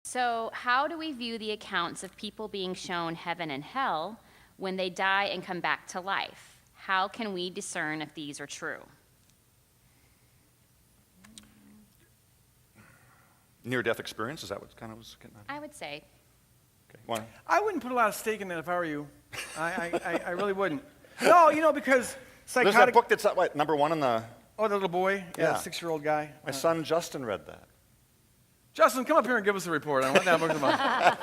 So how do we view the accounts of people being shown heaven and hell when they die and come back to life? How can we discern if these are true? Near-death experience, is that what kind of was getting at? I would say. Okay. I wouldn't put a lot of stake in that if I were you. I really wouldn't. No, because There's that book that's what, number one in the... Oh, the little boy? Yeah. 6-year-old guy. My son Justin read that. Justin, come up here and give us a report on what that book's about.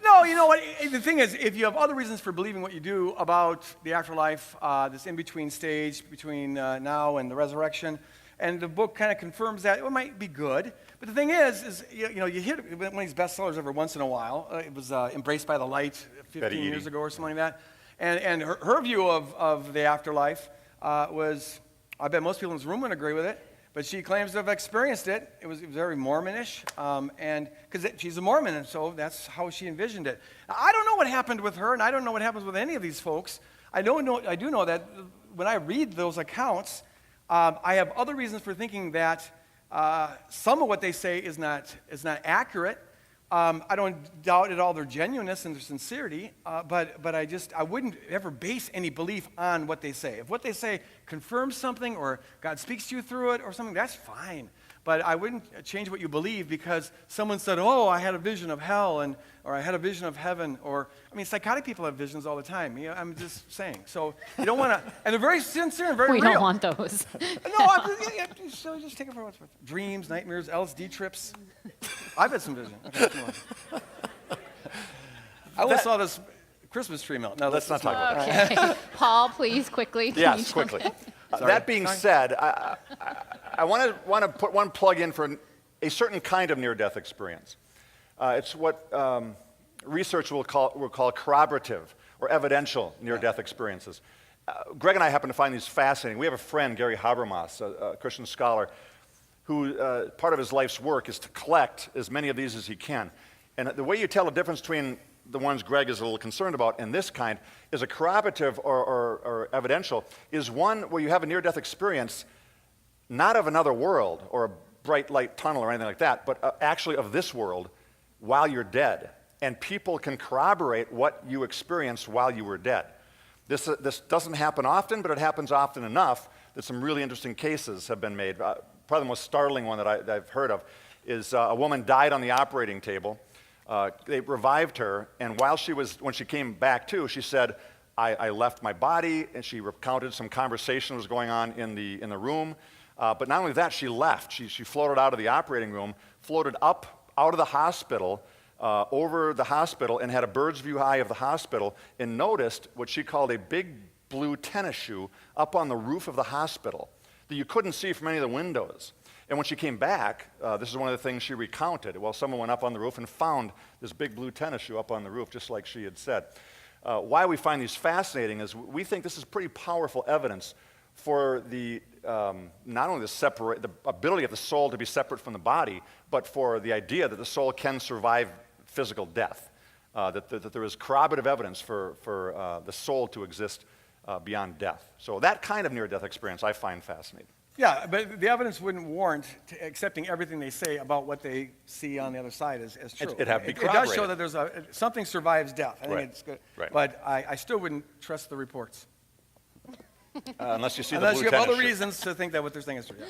No, you know what? The thing is, if you have other reasons for believing what you do about the afterlife, this in-between stage between now and the resurrection, and the book kind of confirms that, it might be good. But the thing is you hit one of these bestsellers every once in a while. It was Embraced by the Light 15 years ago or something like that. And her view of the afterlife was, I bet most people in this room would agree with it, but she claims to have experienced it. It was very Mormonish, and because she's a Mormon, and so that's how she envisioned it. I don't know what happened with her, and I don't know what happens with any of these folks. I do know that when I read those accounts, I have other reasons for thinking that some of what they say is not accurate. I don't doubt at all their genuineness and their sincerity, but I wouldn't ever base any belief on what they say. If what they say confirms something or God speaks to you through it or something, that's fine. But I wouldn't change what you believe because someone said, oh, I had a vision of hell, or I had a vision of heaven, psychotic people have visions all the time. I'm just saying. So you don't want to, and they're very sincere and very real. We don't want those. No, so just take it for what's worth. Dreams, nightmares, LSD trips. I've had some vision. Okay, come on. I almost saw this Christmas tree melt. No, let's not talk about that. Okay. Paul, please, quickly. Yes, quickly. That being said, I want to put one plug in for a certain kind of near-death experience. It's what research will call corroborative or evidential near-death experiences. Greg and I happen to find these fascinating. We have a friend, Gary Habermas, a Christian scholar, who part of his life's work is to collect as many of these as he can. And the way you tell the difference between the ones Greg is a little concerned about and this kind is a corroborative or evidential is one where you have a near-death experience not of another world or a bright light tunnel or anything like that, but actually of this world while you're dead. And people can corroborate what you experienced while you were dead. This doesn't happen often, but it happens often enough that some really interesting cases have been made. Probably the most startling one that I've heard of is a woman died on the operating table. They revived her, and when she came back to, she said, I left my body, and she recounted some conversation that was going on in the room. But not only that, she left. She floated out of the operating room, floated up out of the hospital, over the hospital, and had a bird's view eye of the hospital, and noticed what she called a big blue tennis shoe up on the roof of the hospital that you couldn't see from any of the windows. And when she came back, this is one of the things she recounted. Well, someone went up on the roof and found this big blue tennis shoe up on the roof, just like she had said. Why we find these fascinating is we think this is pretty powerful evidence for the not only the ability of the soul to be separate from the body, but for the idea that the soul can survive physical death. That there is corroborative evidence for the soul to exist beyond death. So that kind of near-death experience I find fascinating. Yeah, but the evidence wouldn't warrant accepting everything they say about what they see on the other side as true. It'd have to be It corroborated. does show that there's something survives death. I think it's good. Right. But I still wouldn't trust the reports. Unless you see the blue Unless you have tennis other shoe. reasons to think that what they're saying is true. Yes.